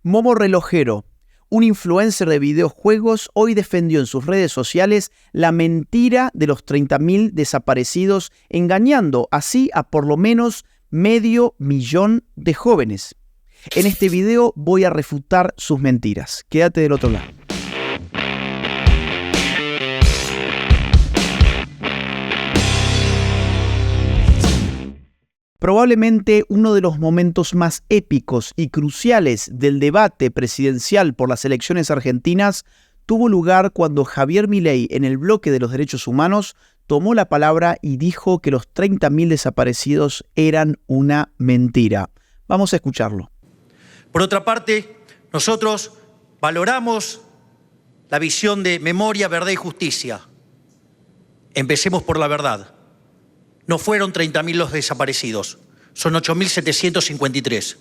Momo Relojero, un influencer de videojuegos, hoy defendió en sus redes sociales la mentira de los 30.000 desaparecidos, engañando así a por lo menos 500.000 de jóvenes. En este video voy a refutar sus mentiras. Quédate del otro lado. Probablemente uno de los momentos más épicos y cruciales del debate presidencial por las elecciones argentinas tuvo lugar cuando Javier Milei, en el bloque de los derechos humanos, tomó la palabra y dijo que los 30.000 desaparecidos eran una mentira. Vamos a escucharlo. Por otra parte, nosotros valoramos la visión de memoria, verdad y justicia. Empecemos por la verdad. No fueron 30.000 los desaparecidos, son 8.753.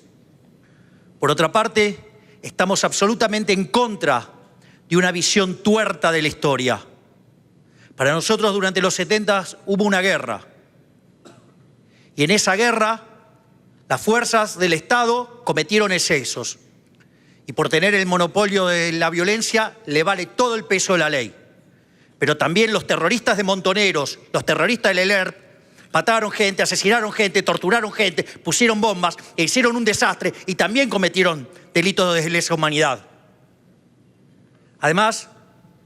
Por otra parte, estamos absolutamente en contra de una visión tuerta de la historia. Para nosotros, durante los 70 hubo una guerra. Y en esa guerra, las fuerzas del Estado cometieron excesos. Y por tener el monopolio de la violencia, le vale todo el peso de la ley. Pero también los terroristas de Montoneros, los terroristas del ELERP, mataron gente, asesinaron gente, torturaron gente, pusieron bombas, e hicieron un desastre y también cometieron delitos de lesa humanidad. Además,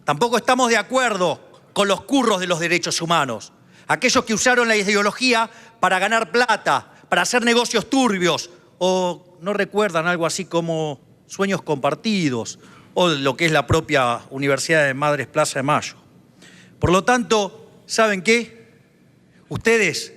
tampoco estamos de acuerdo con los curros de los derechos humanos, aquellos que usaron la ideología para ganar plata, para hacer negocios turbios, o no recuerdan algo así como sueños compartidos, o lo que es la propia Universidad de Madres Plaza de Mayo. Por lo tanto, ¿saben qué? Ustedes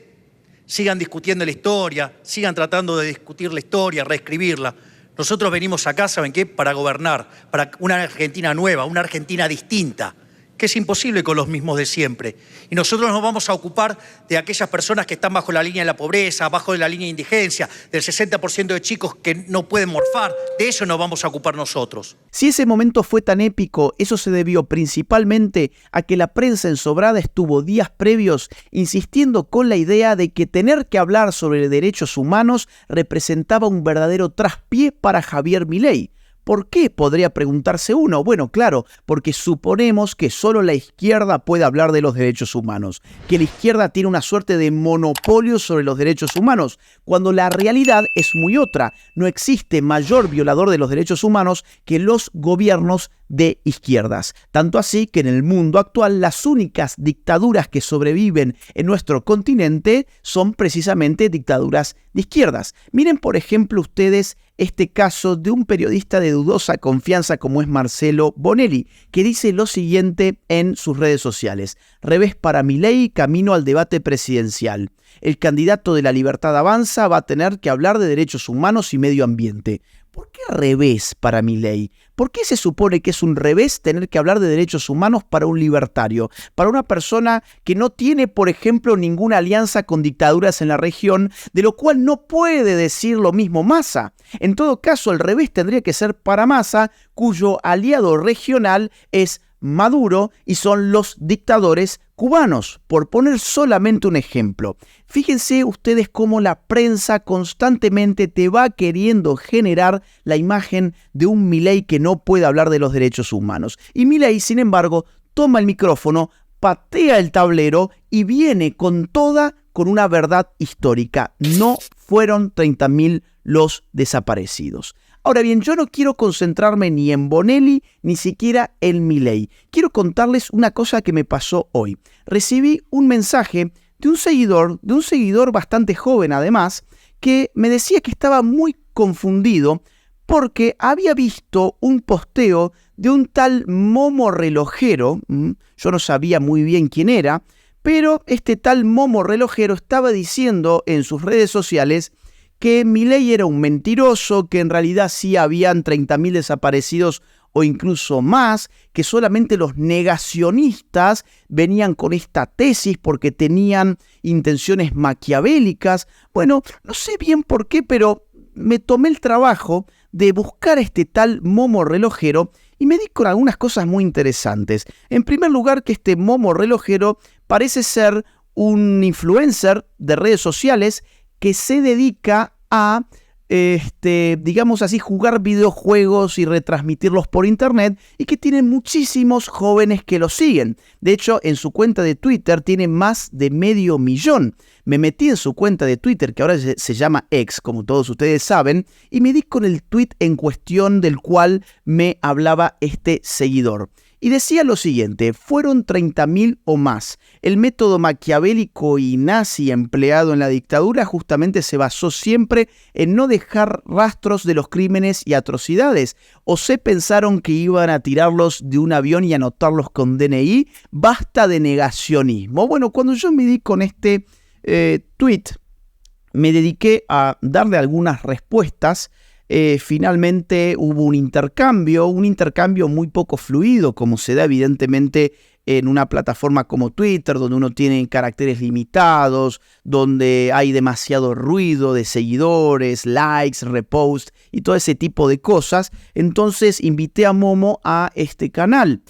sigan discutiendo la historia, sigan tratando de discutir la historia, reescribirla. Nosotros venimos acá, ¿saben qué? Para gobernar, para una Argentina nueva, una Argentina distinta, que es imposible con los mismos de siempre. Y nosotros nos vamos a ocupar de aquellas personas que están bajo la línea de la pobreza, bajo de la línea de indigencia, del 60% de chicos que no pueden morfar. De eso nos vamos a ocupar nosotros. Si ese momento fue tan épico, eso se debió principalmente a que la prensa ensobrada estuvo días previos insistiendo con la idea de que tener que hablar sobre derechos humanos representaba un verdadero traspié para Javier Milei. ¿Por qué? Podría preguntarse uno. Bueno, claro, porque suponemos que solo la izquierda puede hablar de los derechos humanos, que la izquierda tiene una suerte de monopolio sobre los derechos humanos, cuando la realidad es muy otra. No existe mayor violador de los derechos humanos que los gobiernos de izquierdas. Tanto así que en el mundo actual las únicas dictaduras que sobreviven en nuestro continente son precisamente dictaduras de izquierdas. Miren, por ejemplo, ustedes este caso de un periodista de dudosa confianza como es Marcelo Bonelli, que dice lo siguiente en sus redes sociales: revés para Milei, camino al debate presidencial. El candidato de La Libertad Avanza va a tener que hablar de derechos humanos y medio ambiente. ¿Por qué revés para Milei? ¿Por qué se supone que es un revés tener que hablar de derechos humanos para un libertario? Para una persona que no tiene, por ejemplo, ninguna alianza con dictaduras en la región, de lo cual no puede decir lo mismo Massa. En todo caso, el revés tendría que ser para Massa, cuyo aliado regional es Maduro y son los dictadores cubanos, por poner solamente un ejemplo. Fíjense ustedes cómo la prensa constantemente te va queriendo generar la imagen de un Milei que no puede hablar de los derechos humanos. Y Milei, sin embargo, toma el micrófono, patea el tablero y viene con una verdad histórica. No fueron 30.000 los desaparecidos. Ahora bien, yo no quiero concentrarme ni en Bonelli, ni siquiera en Milei. Quiero contarles una cosa que me pasó hoy. Recibí un mensaje de un seguidor bastante joven además, que me decía que estaba muy confundido porque había visto un posteo de un tal Momo Relojero. Yo no sabía muy bien quién era, pero este tal Momo Relojero estaba diciendo en sus redes sociales que Milei era un mentiroso, que en realidad sí habían 30.000 desaparecidos o incluso más, que solamente los negacionistas venían con esta tesis porque tenían intenciones maquiavélicas. Bueno, no sé bien por qué, pero me tomé el trabajo de buscar a este tal Momo Relojero y me di con algunas cosas muy interesantes. En primer lugar, que este Momo Relojero parece ser un influencer de redes sociales que se dedica a digamos así, jugar videojuegos y retransmitirlos por internet, y que tiene muchísimos jóvenes que lo siguen. De hecho, en su cuenta de Twitter tiene más de 500.000. Me metí en su cuenta de Twitter, que ahora se llama X, como todos ustedes saben, y me di con el tweet en cuestión del cual me hablaba este seguidor. Y decía lo siguiente: fueron 30.000 o más. El método maquiavélico y nazi empleado en la dictadura justamente se basó siempre en no dejar rastros de los crímenes y atrocidades. ¿O se pensaron que iban a tirarlos de un avión y anotarlos con DNI? Basta de negacionismo. Bueno, cuando yo me di con este tweet, me dediqué a darle algunas respuestas. Finalmente hubo un intercambio muy poco fluido, como se da evidentemente en una plataforma como Twitter, donde uno tiene caracteres limitados, donde hay demasiado ruido de seguidores, likes, reposts y todo ese tipo de cosas. Entonces invité a Momo a este canal.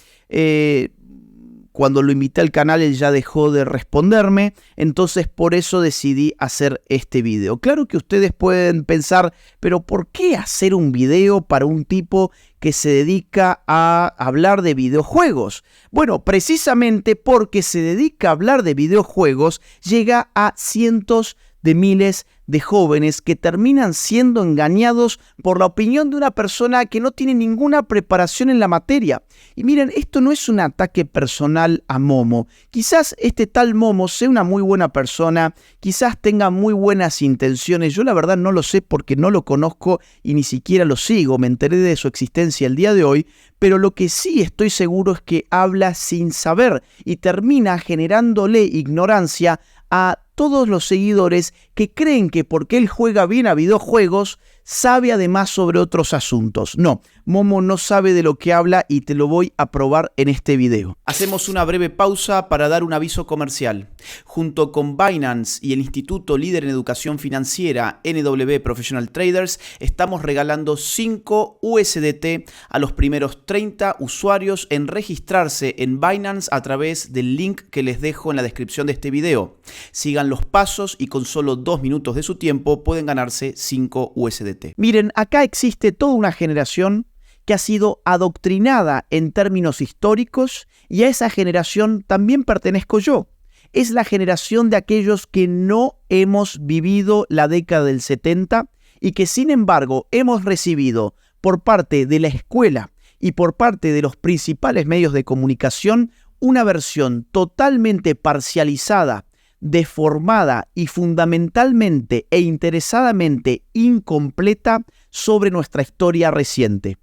Cuando lo invité al canal, él ya dejó de responderme, entonces por eso decidí hacer este video. Claro que ustedes pueden pensar, pero ¿por qué hacer un video para un tipo que se dedica a hablar de videojuegos? Bueno, precisamente porque se dedica a hablar de videojuegos, llega a cientos de miles de jóvenes que terminan siendo engañados por la opinión de una persona que no tiene ninguna preparación en la materia. Y miren, esto no es un ataque personal a Momo. Quizás este tal Momo sea una muy buena persona, quizás tenga muy buenas intenciones. Yo la verdad no lo sé porque no lo conozco y ni siquiera lo sigo. Me enteré de su existencia el día de hoy, pero lo que sí estoy seguro es que habla sin saber y termina generándole ignorancia a todos los seguidores que creen que porque él juega bien a videojuegos, sabe además sobre otros asuntos. No, Momo no sabe de lo que habla y te lo voy a probar en este video. Hacemos una breve pausa para dar un aviso comercial. Junto con Binance y el Instituto Líder en Educación Financiera NW Professional Traders, estamos regalando 5 USDT a los primeros 30 usuarios en registrarse en Binance a través del link que les dejo en la descripción de este video. Sigan los pasos y con solo 2 minutos de su tiempo pueden ganarse 5 USDT. Miren, acá existe toda una generación que ha sido adoctrinada en términos históricos y a esa generación también pertenezco yo. Es la generación de aquellos que no hemos vivido la década del 70 y que sin embargo hemos recibido por parte de la escuela y por parte de los principales medios de comunicación una versión totalmente parcializada, deformada y fundamentalmente e interesadamente incompleta sobre nuestra historia reciente.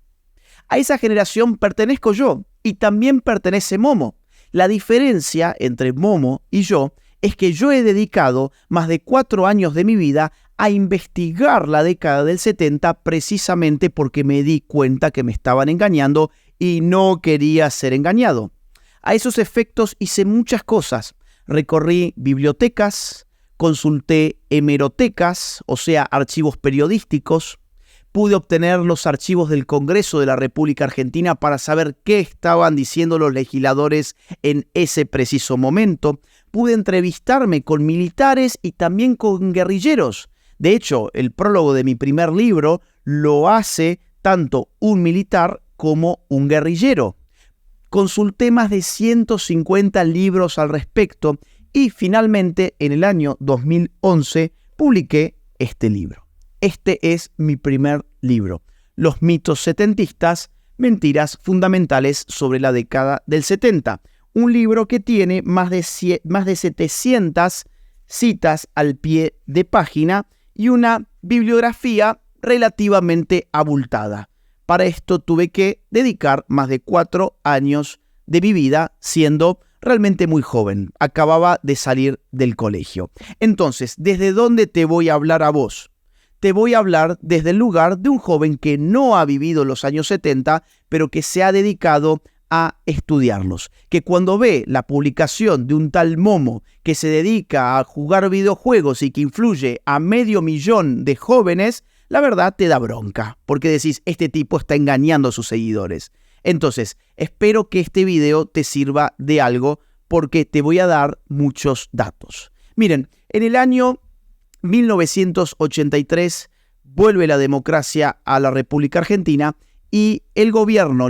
A esa generación pertenezco yo y también pertenece Momo. La diferencia entre Momo y yo es que yo he dedicado más de 4 años de mi vida a investigar la década del 70 precisamente porque me di cuenta que me estaban engañando y no quería ser engañado. A esos efectos hice muchas cosas. Recorrí bibliotecas, consulté hemerotecas, o sea, archivos periodísticos. Pude obtener los archivos del Congreso de la República Argentina para saber qué estaban diciendo los legisladores en ese preciso momento. Pude entrevistarme con militares y también con guerrilleros. De hecho, el prólogo de mi primer libro lo hace tanto un militar como un guerrillero. Consulté más de 150 libros al respecto y finalmente en el año 2011 publiqué este libro. Este es mi primer libro, Los mitos setentistas, mentiras fundamentales sobre la década del 70. Un libro que tiene más de 700 citas al pie de página y una bibliografía relativamente abultada. Para esto tuve que dedicar más de 4 años de mi vida siendo realmente muy joven. Acababa de salir del colegio. Entonces, ¿desde dónde te voy a hablar a vos? Te voy a hablar desde el lugar de un joven que no ha vivido los años 70, pero que se ha dedicado a estudiarlos. Que cuando ve la publicación de un tal Momo que se dedica a jugar videojuegos y que influye a 500.000 de jóvenes, la verdad te da bronca, porque decís, este tipo está engañando a sus seguidores. Entonces, espero que este video te sirva de algo, porque te voy a dar muchos datos. Miren, en el año 1983, vuelve la democracia a la República Argentina y el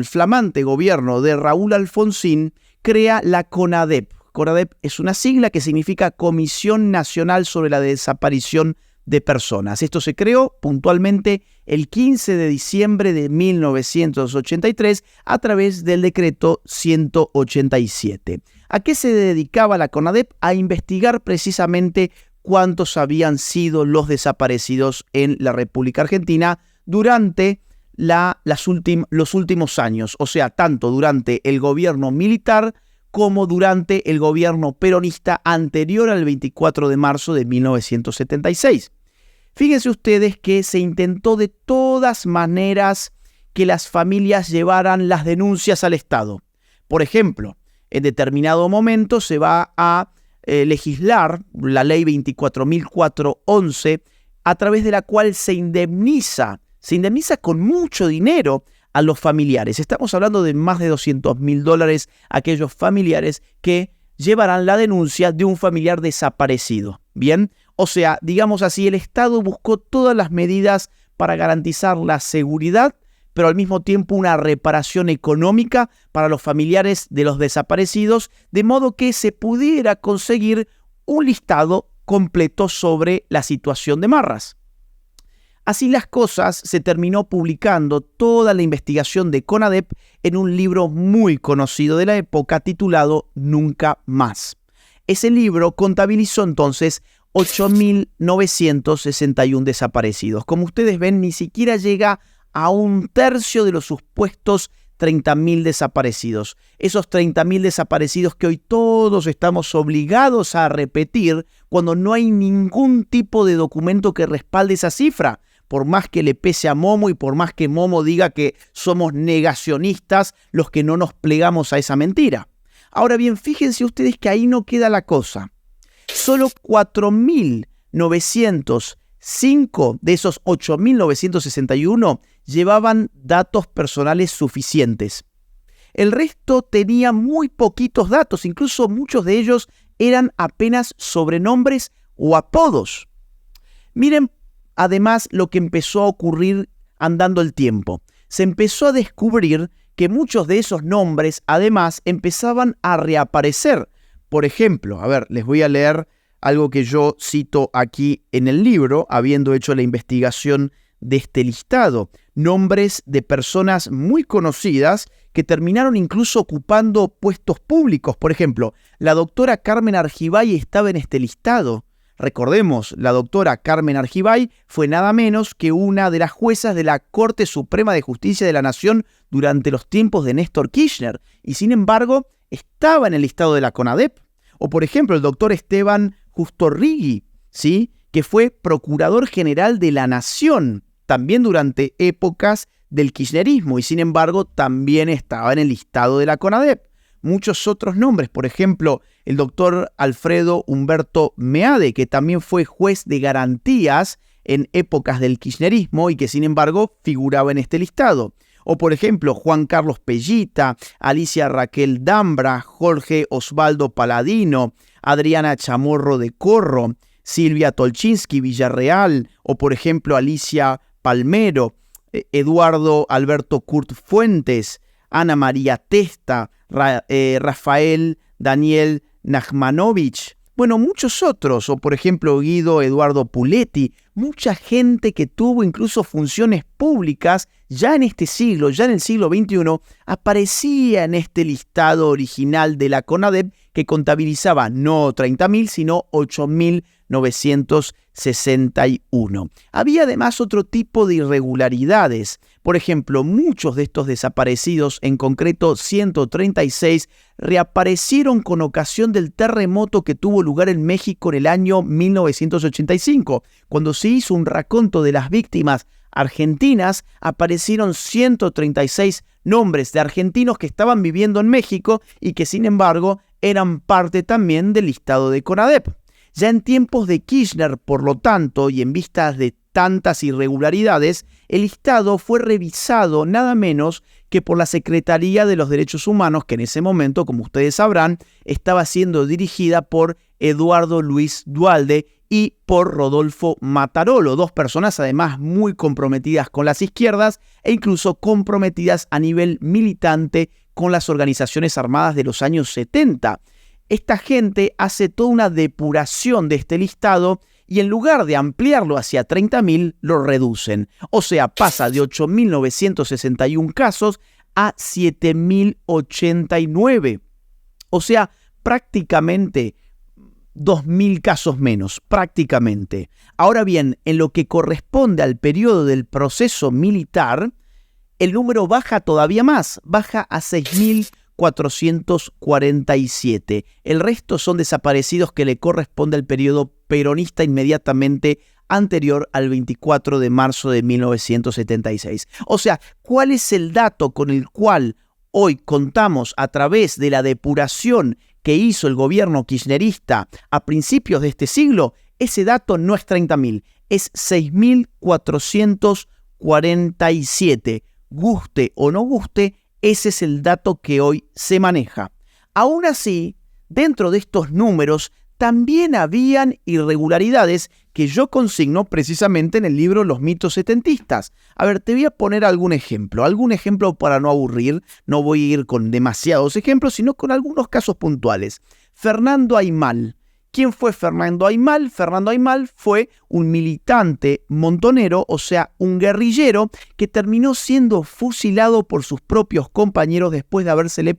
flamante gobierno de Raúl Alfonsín, crea la CONADEP. CONADEP es una sigla que significa Comisión Nacional sobre la Desaparición de Personas. Esto se creó puntualmente el 15 de diciembre de 1983 a través del decreto 187. ¿A qué se dedicaba la CONADEP? A investigar precisamente cuántos habían sido los desaparecidos en la República Argentina durante los últimos años, o sea, tanto durante el gobierno militar como durante el gobierno peronista anterior al 24 de marzo de 1976. Fíjense ustedes que se intentó de todas maneras que las familias llevaran las denuncias al Estado. Por ejemplo, en determinado momento se va a legislar la ley 24.411, a través de la cual se indemniza con mucho dinero a los familiares. Estamos hablando de más de $200.000 aquellos familiares que llevarán la denuncia de un familiar desaparecido. Bien, o sea, digamos así, el Estado buscó todas las medidas para garantizar la seguridad, pero al mismo tiempo una reparación económica para los familiares de los desaparecidos, de modo que se pudiera conseguir un listado completo sobre la situación de Marras. Así las cosas, se terminó publicando toda la investigación de CONADEP en un libro muy conocido de la época titulado Nunca Más. Ese libro contabilizó entonces 8.961 desaparecidos. Como ustedes ven, ni siquiera llega a un tercio de los supuestos 30.000 desaparecidos. Esos 30.000 desaparecidos que hoy todos estamos obligados a repetir cuando no hay ningún tipo de documento que respalde esa cifra. Por más que le pese a Momo y por más que Momo diga que somos negacionistas los que no nos plegamos a esa mentira. Ahora bien, fíjense ustedes que ahí no queda la cosa. Solo 4.905 de esos 8.961 llevaban datos personales suficientes. El resto tenía muy poquitos datos, incluso muchos de ellos eran apenas sobrenombres o apodos. Miren, además, lo que empezó a ocurrir andando el tiempo. Se empezó a descubrir que muchos de esos nombres, además, empezaban a reaparecer. Por ejemplo, les voy a leer algo que yo cito aquí en el libro, habiendo hecho la investigación de este listado. Nombres de personas muy conocidas que terminaron incluso ocupando puestos públicos. Por ejemplo, la doctora Carmen Argibay estaba en este listado. Recordemos, la doctora Carmen Argibay fue nada menos que una de las juezas de la Corte Suprema de Justicia de la Nación durante los tiempos de Néstor Kirchner y sin embargo estaba en el listado de la CONADEP. O por ejemplo el doctor Esteban Justorrigui, ¿sí?, que fue Procurador General de la Nación también durante épocas del kirchnerismo y sin embargo también estaba en el listado de la CONADEP. Muchos otros nombres, por ejemplo, el doctor Alfredo Humberto Meade, que también fue juez de garantías en épocas del kirchnerismo y que sin embargo figuraba en este listado. O por ejemplo, Juan Carlos Pellita, Alicia Raquel Dambra, Jorge Osvaldo Paladino, Adriana Chamorro de Corro, Silvia Tolchinsky Villarreal, o por ejemplo Alicia Palmero, Eduardo Alberto Kurt Fuentes, Ana María Testa, Rafael Daniel Nachmanovich, bueno, muchos otros, o por ejemplo Guido Eduardo Puletti, mucha gente que tuvo incluso funciones públicas ya en este siglo, ya en el siglo XXI, aparecía en este listado original de la CONADEP que contabilizaba no 30.000, sino 8.961. Había además otro tipo de irregularidades. Por ejemplo, muchos de estos desaparecidos, en concreto 136, reaparecieron con ocasión del terremoto que tuvo lugar en México en el año 1985. Cuando se hizo un raconto de las víctimas argentinas, aparecieron 136 nombres de argentinos que estaban viviendo en México y que sin embargo eran parte también del listado de CONADEP. Ya en tiempos de Kirchner, por lo tanto, y en vistas de tantas irregularidades, el listado fue revisado nada menos que por la Secretaría de los Derechos Humanos, que en ese momento, como ustedes sabrán, estaba siendo dirigida por Eduardo Luis Duhalde y por Rodolfo Matarolo, dos personas además muy comprometidas con las izquierdas e incluso comprometidas a nivel militante con las organizaciones armadas de los años 70. Esta gente hace toda una depuración de este listado y en lugar de ampliarlo hacia 30.000, lo reducen. O sea, pasa de 8.961 casos a 7.089. O sea, prácticamente 2.000 casos menos, prácticamente. Ahora bien, en lo que corresponde al periodo del proceso militar, el número baja todavía más, baja a 6.447. El resto son desaparecidos que le corresponde al periodo peronista inmediatamente anterior al 24 de marzo de 1976. O sea, ¿cuál es el dato con el cual hoy contamos a través de la depuración que hizo el gobierno kirchnerista a principios de este siglo? Ese dato no es 30.000, es 6.447. Guste o no guste, ese es el dato que hoy se maneja. Aún así, dentro de estos números también habían irregularidades que yo consigno precisamente en el libro Los mitos setentistas. A ver, te voy a poner algún ejemplo para no aburrir. No voy a ir con demasiados ejemplos, sino con algunos casos puntuales. Fernando Aymal. ¿Quién fue Fernando Aymal? Fernando Aymal fue un militante montonero, o sea, un guerrillero que terminó siendo fusilado por sus propios compañeros después de habérsele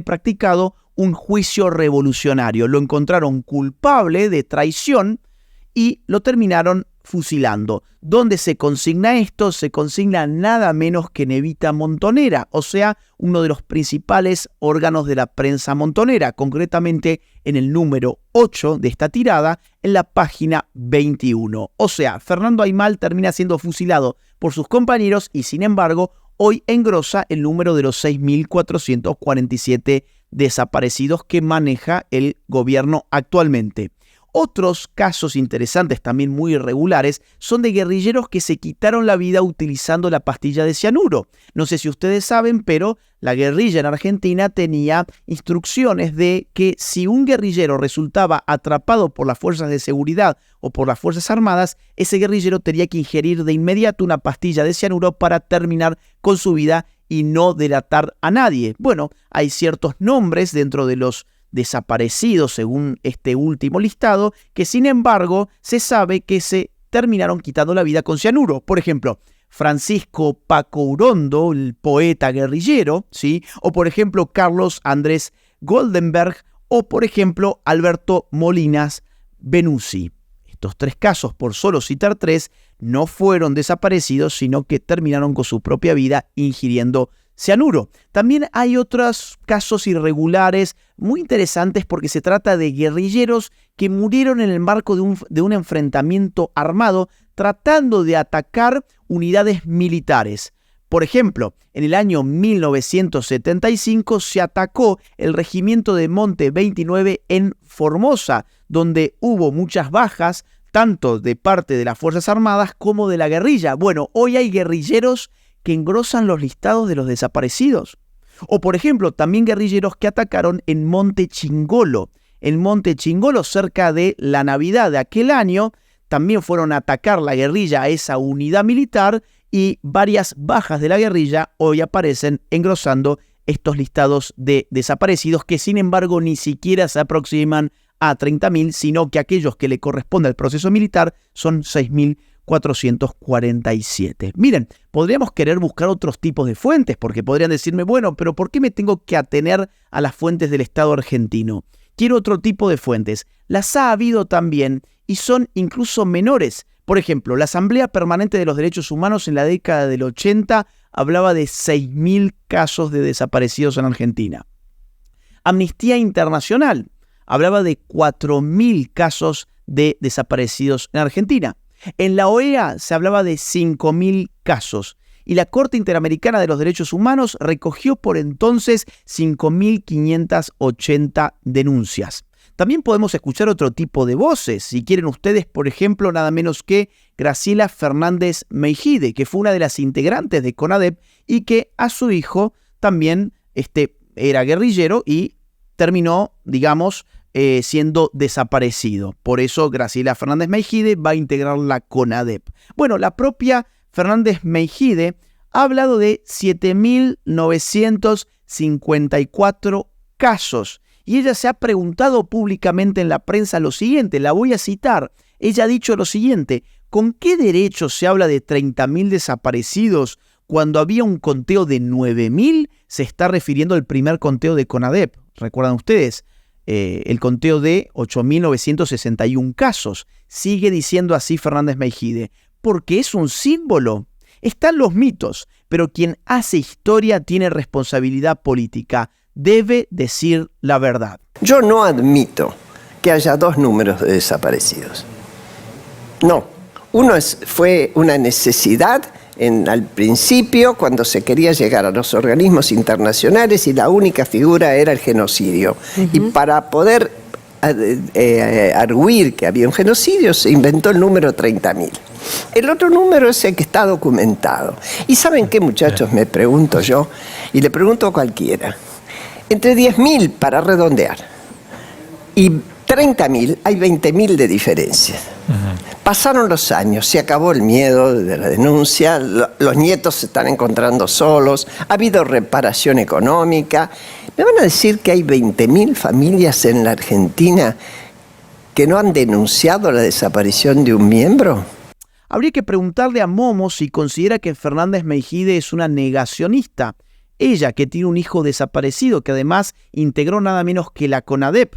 practicado un juicio revolucionario. Lo encontraron culpable de traición y lo terminaron fusilando. ¿Dónde se consigna esto? Se consigna nada menos que en Evita Montonera, o sea, uno de los principales órganos de la prensa montonera, concretamente en el número 8 de esta tirada, en la página 21. O sea, Fernando Aymal termina siendo fusilado por sus compañeros y, sin embargo, hoy engrosa el número de los 6.447 desaparecidos que maneja el gobierno actualmente. Otros casos interesantes, también muy irregulares, son de guerrilleros que se quitaron la vida utilizando la pastilla de cianuro. No sé si ustedes saben, pero la guerrilla en Argentina tenía instrucciones de que si un guerrillero resultaba atrapado por las fuerzas de seguridad o por las fuerzas armadas, ese guerrillero tenía que ingerir de inmediato una pastilla de cianuro para terminar con su vida y no delatar a nadie. Bueno, hay ciertos nombres dentro de los desaparecidos según este último listado que sin embargo se sabe que se terminaron quitando la vida con cianuro. Por ejemplo, Francisco Paco Urondo, el poeta guerrillero, ¿sí? O por ejemplo Carlos Andrés Goldenberg o por ejemplo Alberto Molinas Benussi. Estos tres casos, por solo citar tres, no fueron desaparecidos, sino que terminaron con su propia vida ingiriendo cianuro. También hay otros casos irregulares muy interesantes porque se trata de guerrilleros que murieron en el marco de un enfrentamiento armado tratando de atacar unidades militares. Por ejemplo, en el año 1975 se atacó el regimiento de Monte 29 en Formosa, donde hubo muchas bajas, tanto de parte de las Fuerzas Armadas como de la guerrilla. Bueno, hoy hay guerrilleros que engrosan los listados de los desaparecidos. O por ejemplo, también guerrilleros que atacaron en Monte Chingolo. En Monte Chingolo, cerca de la Navidad de aquel año, también fueron a atacar la guerrilla a esa unidad militar y varias bajas de la guerrilla hoy aparecen engrosando estos listados de desaparecidos que sin embargo ni siquiera se aproximan a 30.000, sino que aquellos que le corresponde al proceso militar son 6.447. Miren, podríamos querer buscar otros tipos de fuentes, porque podrían decirme, bueno, pero ¿por qué me tengo que atener a las fuentes del Estado argentino? Quiero otro tipo de fuentes. Las ha habido también y son incluso menores. Por ejemplo, la Asamblea Permanente de los Derechos Humanos en la década del 80 hablaba de 6.000 casos de desaparecidos en Argentina. Amnistía Internacional hablaba de 4.000 casos de desaparecidos en Argentina. En la OEA se hablaba de 5.000 casos y la Corte Interamericana de los Derechos Humanos recogió por entonces 5.580 denuncias. También podemos escuchar otro tipo de voces. Si quieren ustedes, por ejemplo, nada menos que Graciela Fernández Meijide, que fue una de las integrantes de CONADEP y que a su hijo también era guerrillero y terminó, digamos, siendo desaparecido. Por eso Graciela Fernández Meijide va a integrar la CONADEP. Bueno, la propia Fernández Meijide ha hablado de 7.954 casos. Y ella se ha preguntado públicamente en la prensa lo siguiente, la voy a citar. Ella ha dicho lo siguiente: ¿con qué derecho se habla de 30.000 desaparecidos cuando había un conteo de 9.000? Se está refiriendo al primer conteo de CONADEP. ¿Recuerdan ustedes? El conteo de 8.961 casos. Sigue diciendo así Fernández Meijide, porque es un símbolo. Están los mitos, pero quien hace historia tiene responsabilidad política. Debe decir la verdad. Yo no admito que haya dos números de desaparecidos. No. Uno fue una necesidad al principio, cuando se quería llegar a los organismos internacionales y la única figura era el genocidio. Y para poder arguir que había un genocidio, se inventó el número 30.000. El otro número es el que está documentado. ¿Y saben qué, muchachos? Me pregunto yo, y le pregunto a cualquiera. Entre 10.000, para redondear, y 30.000, hay 20.000 de diferencia. Pasaron los años, se acabó el miedo de la denuncia, los nietos se están encontrando solos, ha habido reparación económica. ¿Me van a decir que hay 20.000 familias en la Argentina que no han denunciado la desaparición de un miembro? Habría que preguntarle a Momo si considera que Fernández Meijide es una negacionista. Ella, que tiene un hijo desaparecido, que además integró nada menos que la CONADEP.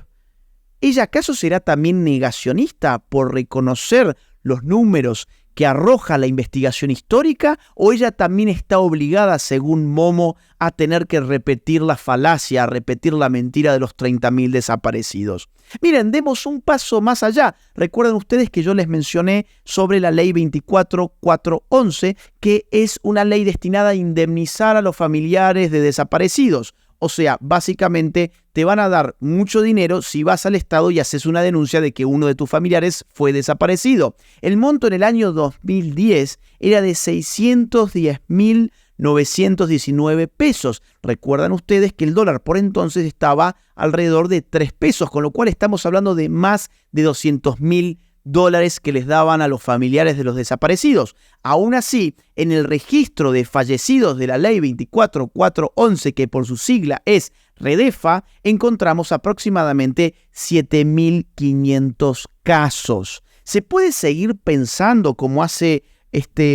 ¿Ella acaso será también negacionista por reconocer los números que arroja la investigación histórica? ¿O ella también está obligada, según Momo, a tener que repetir la falacia, a repetir la mentira de los 30.000 desaparecidos? Miren, demos un paso más allá. Recuerden ustedes que yo les mencioné sobre la ley 24411, que es una ley destinada a indemnizar a los familiares de desaparecidos. O sea, básicamente te van a dar mucho dinero si vas al Estado y haces una denuncia de que uno de tus familiares fue desaparecido. El monto en el año 2010 era de 610.919 pesos. Recuerdan ustedes que el dólar por entonces estaba alrededor de 3 pesos, con lo cual estamos hablando de más de 200.000 dólares que les daban a los familiares de los desaparecidos. Aún así, en el registro de fallecidos de la ley 24411, que por su sigla es REDEFA, encontramos aproximadamente 7.500 casos. ¿Se puede seguir pensando, como hace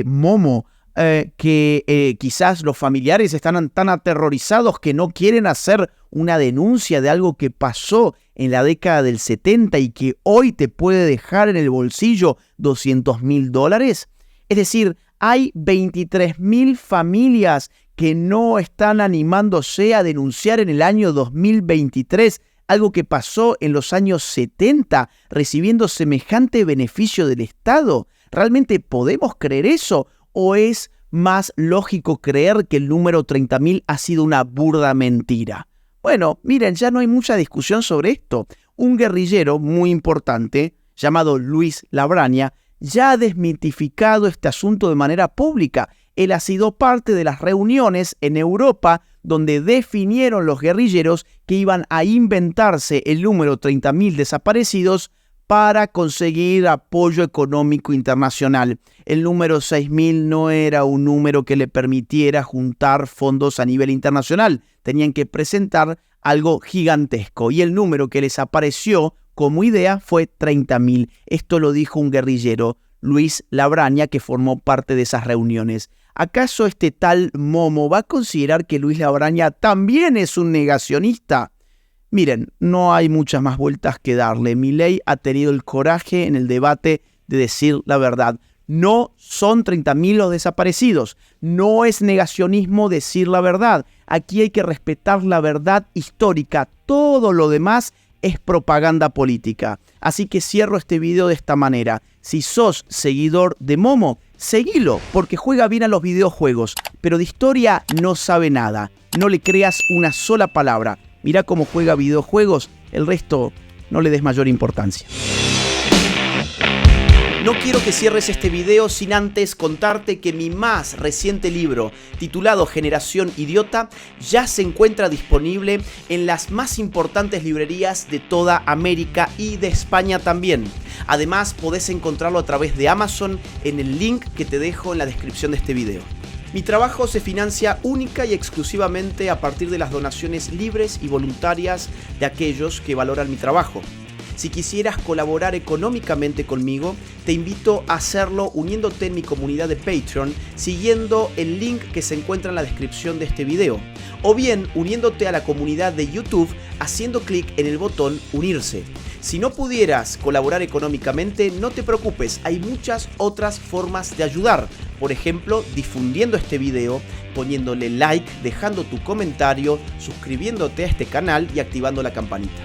Momo, que quizás los familiares están tan aterrorizados que no quieren hacer una denuncia de algo que pasó en la década del 70 y que hoy te puede dejar en el bolsillo 200.000 dólares? Es decir, hay 23.000 familias que no están animándose a denunciar en el año 2023 algo que pasó en los años 70, recibiendo semejante beneficio del Estado. ¿Realmente podemos creer eso? ¿O es más lógico creer que el número 30.000 ha sido una burda mentira? Bueno, miren, ya no hay mucha discusión sobre esto. Un guerrillero muy importante, llamado Luis Labraña, ya ha desmitificado este asunto de manera pública. Él ha sido parte de las reuniones en Europa donde definieron los guerrilleros que iban a inventarse el número 30.000 desaparecidos para conseguir apoyo económico internacional. El número 6.000 no era un número que le permitiera juntar fondos a nivel internacional. Tenían que presentar algo gigantesco y el número que les apareció como idea fue 30.000. Esto lo dijo un guerrillero, Luis Labraña, que formó parte de esas reuniones. ¿Acaso este tal Momo va a considerar que Luis Labraña también es un negacionista? Miren, no hay muchas más vueltas que darle. Milei ha tenido el coraje en el debate de decir la verdad. No son 30.000 los desaparecidos. No es negacionismo decir la verdad. Aquí hay que respetar la verdad histórica. Todo lo demás es propaganda política. Así que cierro este video de esta manera. Si sos seguidor de Momo, seguilo, porque juega bien a los videojuegos, pero de historia no sabe nada. No le creas una sola palabra. Mirá cómo juega videojuegos, el resto no le des mayor importancia. No quiero que cierres este video sin antes contarte que mi más reciente libro, titulado Generación Idiota, ya se encuentra disponible en las más importantes librerías de toda América y de España también. Además, podés encontrarlo a través de Amazon en el link que te dejo en la descripción de este video. Mi trabajo se financia única y exclusivamente a partir de las donaciones libres y voluntarias de aquellos que valoran mi trabajo. Si quisieras colaborar económicamente conmigo, te invito a hacerlo uniéndote en mi comunidad de Patreon, siguiendo el link que se encuentra en la descripción de este video, o bien uniéndote a la comunidad de YouTube haciendo clic en el botón Unirse. Si no pudieras colaborar económicamente, no te preocupes, hay muchas otras formas de ayudar. Por ejemplo, difundiendo este video, poniéndole like, dejando tu comentario, suscribiéndote a este canal y activando la campanita.